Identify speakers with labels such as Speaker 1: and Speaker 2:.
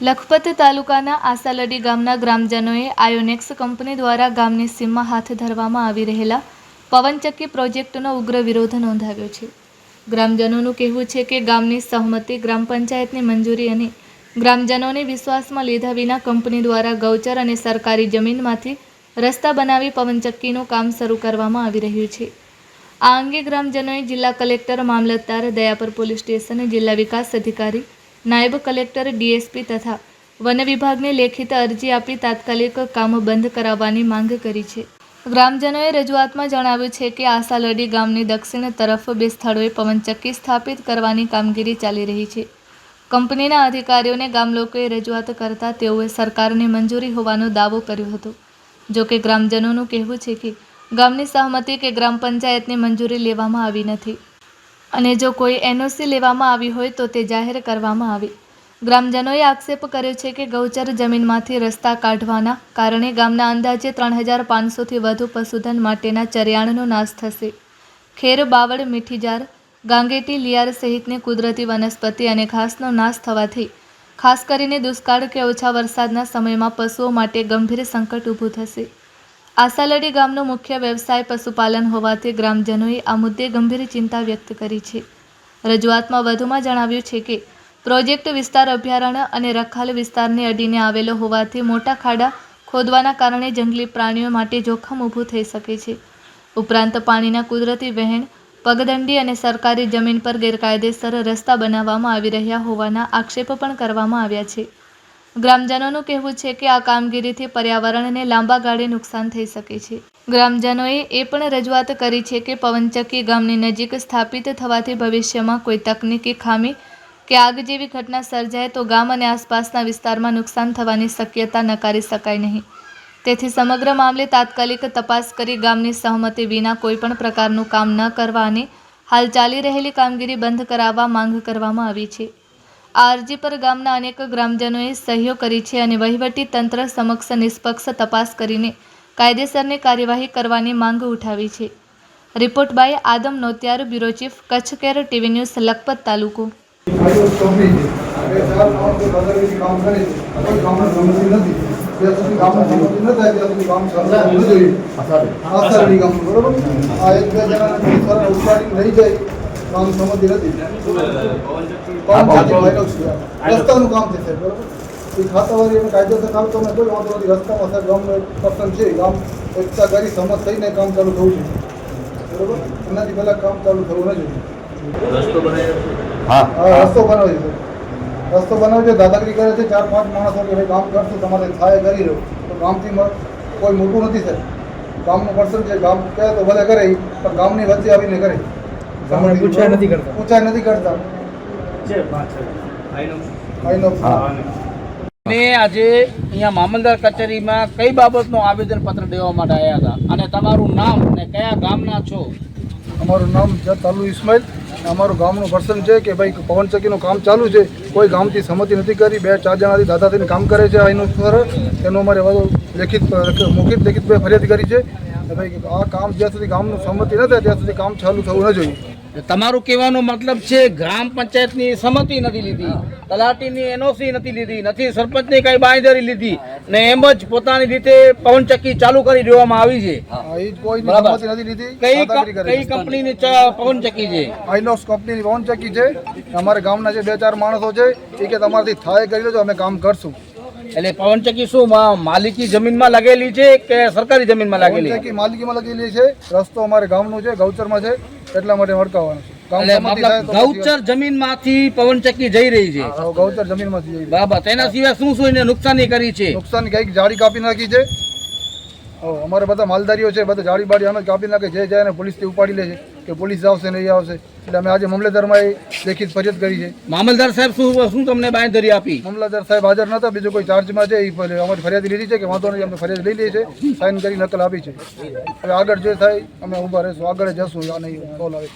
Speaker 1: લખપત તાલુકાના આસાલડી ગામના ગ્રામજનોએ આયોનેક્સ કંપની દ્વારા ગામની સીમમાં હાથ ધરવામાં આવી રહેલા પવનચક્કી પ્રોજેક્ટનો ઉગ્ર વિરોધ નોંધાવ્યો છે. ગ્રામજનોનું કહેવું છે કે ગામની સહમતિ, ગ્રામ પંચાયતની મંજૂરી અને ગ્રામજનોને વિશ્વાસમાં લીધા વિના કંપની દ્વારા ગૌચર અને સરકારી જમીનમાંથી રસ્તા બનાવી પવનચક્કીનું કામ શરૂ કરવામાં આવી રહ્યું છે. આ અંગે ગ્રામજનોએ જિલ્લા કલેક્ટર, મામલતદાર, દયાપર પોલીસ સ્ટેશન, જિલ્લા વિકાસ અધિકારી, નાયબ કલેક્ટર, ડીએસપી તથા વન વિભાગને લેખિત અરજી આપી તાત્કાલિક કામ બંધ કરાવવાની માંગ કરી છે. ગ્રામજનોએ રજૂઆતમાં જણાવ્યું છે કે આસાલડી ગામની દક્ષિણ તરફ 2 સ્થળોએ પવનચક્કી સ્થાપિત કરવાની કામગીરી ચાલી રહી છે. કંપનીના અધિકારીઓને ગામલોકોએ રજૂઆત કરતા તેઓએ સરકારને મંજૂરી હોવાનો દાવો કર્યો હતો. જોકે ગ્રામજનોનું કહેવું છે કે ગામની સહમતિ કે ગ્રામ પંચાયતની મંજૂરી લેવામાં આવી નથી અને જો કોઈ એનઓસી લેવામાં આવી હોય તો તે જાહેર કરવામાં આવે. ગ્રામજનોએ આક્ષેપ કર્યો છે કે ગૌચર જમીનમાંથી રસ્તા કાઢવાના કારણે ગામના અંદાજે 3500થી વધુ પશુધન માટેના ચરિયાણનો નાશ થશે. ખેર, બાવળ, મીઠીજાર, ગાંગેટી, લિયાર સહિતની કુદરતી વનસ્પતિ અને ઘાસનો નાશ થવાથી ખાસ કરીને દુષ્કાળ કે ઓછા વરસાદના સમયમાં પશુઓ માટે ગંભીર સંકટ ઊભું થશે. આસાલડી ગામનો મુખ્ય વ્યવસાય પશુપાલન હોવાથી ગ્રામજનોએ આ મુદ્દે ગંભીર ચિંતા વ્યક્ત કરી છે. રજૂઆતમાં વધુમાં જણાવ્યું છે કે પ્રોજેક્ટ વિસ્તાર અભયારણ્ય અને રખાલ વિસ્તારને અડીને આવેલો હોવાથી મોટા ખાડા ખોદવાના કારણે જંગલી પ્રાણીઓ માટે જોખમ ઊભું થઈ શકે છે. ઉપરાંત પાણીના કુદરતી વહેણ, પગદંડી અને સરકારી જમીન પર ગેરકાયદેસર રસ્તા બનાવવામાં આવી રહ્યા હોવાના આક્ષેપ પણ કરવામાં આવ્યા છે. ગ્રામજનોનું કહેવું છે કે આ કામગીરીથી પર્યાવરણને લાંબા ગાળે નુકસાન થઈ શકે છે. ગ્રામજનોએ એ પણ રજૂઆત કરી છે કે પવનચક્કી ગામની નજીક સ્થાપિત થવાથી ભવિષ્યમાં કોઈ તકનીકી ખામી કે આગ જેવી ઘટના સર્જાય તો ગામ અને આસપાસના વિસ્તારમાં નુકસાન થવાની શક્યતા નકારી શકાય નહીં. તેથી સમગ્ર મામલે તાત્કાલિક તપાસ કરી ગામની સહમતિ વિના કોઈપણ પ્રકારનું કામ ન કરવા અને હાલ ચાલી રહેલી કામગીરી બંધ કરાવવા માંગ કરવામાં આવી છે. આ અરજી પર ગામના અનેક ગ્રામજનોએ સહીઓ કરી છે અને વહીવટી તંત્ર સમક્ષ નિષ્પક્ષ તપાસ કરીને કાયદેસરની કાર્યવાહી કરવાની માંગ ઉઠાવી છે. Report by Adam Notiyar, bureau chief, Kutch care, TV news, Lakhpat તાલુકો.
Speaker 2: રસ્તાનું કામ છે સાહેબ, બરાબર. એ ખાતાવાળી એમને કાયદેસર કામ તો કોઈ વાંધો નથી. રસ્તામાં સાહેબ ગામનો એક પર્સન છે, ગામ એકતા કરી સમજ થઈને કામ ચાલુ થવું છે, બરાબર. એનાથી પહેલાં કામ ચાલુ થવું ન જોઈએ. રસ્તો બનાવે છે. રસ્તો બનાવે છે, દાદાગીરી કરે છે. 4-5 માણસો કે ભાઈ કામ કરશું, તમારે થાય કરી રહ્યો તો ગામથી કોઈ મોટું નથી સાહેબ. ગામનું પર્સન છે, ગામ કહે તો ભલે કરે, પણ ગામની વચ્ચે આવીને કરે. પૂછાય નથી કરતા.
Speaker 3: આજે અહીંયા મામલતદાર કચેરીમાં કઈ બાબતનું આવેદનપત્ર દેવા માટે આવ્યા હતા અને તમારું નામ અને કયા ગામના છો?
Speaker 2: અમારું નામ તાલુ ઇસ્માઇલ. અમારું ગામનું પર્સન છે કે ભાઈ પવનચક્કીનું કામ ચાલુ છે, કોઈ ગામથી સંમતિ નથી કરી. 2-4 જણાથી દાદા થઈને કામ કરે છે. એનું એનું અમારે મૌખિક લેખિત ફરિયાદ કરી છે કે ભાઈ આ કામ જ્યાં સુધી ગામનું સંમતિ ન થાય ત્યાં સુધી કામ ચાલુ થવું ન જોઈએ.
Speaker 3: તમારું કહેવાનો મતલબ છે ગ્રામ પંચાયતની સંમતિ નથી લીધી, તલાટીની એનઓસી નથી લીધી, નથી સરપંચની કઈ બાંયધરી લીધી ને એમ જ પોતાની રીતે પવનચક્કી ચાલુ કરી દેવામાં આવી છે. કઈ કંપનીની પવનચક્કી છે?
Speaker 2: આઈનોક્સ કંપનીની પવનચક્કી છે. અમારે ગામના જે 2-4 માણસો છે એ કે તમારાથી થાય કરી લેજો, અમે કામ કરશું.
Speaker 3: એટલે પવનચક્કી શું માલિકી જમીનમાં લાગેલી છે કે સરકારી જમીનમાં લાગેલી?
Speaker 2: પવનચક્કી માલિકીમાં લાગેલી છે. રસ્તો અમારે ગામનો છે, ગૌચરમાં છે, એટલા માટે અટકાવવાનો છે.
Speaker 3: ગૌચર જમીનમાંથી પવનચક્કી જઈ રહી છે.
Speaker 2: ગૌચર જમીનમાંથી.
Speaker 3: બરાબર. તેના સિવાય શું શું એને નુકસાની કરી છે?
Speaker 2: નુકસાન કઈક જાડી કાપી નાખી છે. અમારે બધા માલધારીઓ છે, બધા જાડી બાડી અમે કાપી નાખે. જે જાય ને પોલીસથી ઉપાડી લે છે કે પોલીસ આવશે નહીં આવશે. એટલે અમે આજે મામલતદારમાં લેખિત ફરિયાદ કરી છે.
Speaker 3: મામલતદાર સાહેબ શું તમને બાંયધરી આપી?
Speaker 2: મામલતદાર સાહેબ હાજર નતા, બીજો કોઈ ચાર્જમાં છે. એ અમારી ફરિયાદ લીધી છે કે વાંધો નહીં, અમે ફરિયાદ લઈ લઈએ છે, સાઇન કરી નકલ આપી છે. હવે આગળ જે થાય અમે ઊભા રહીશું, આગળ જશું. આ નહીં કોલ આવે.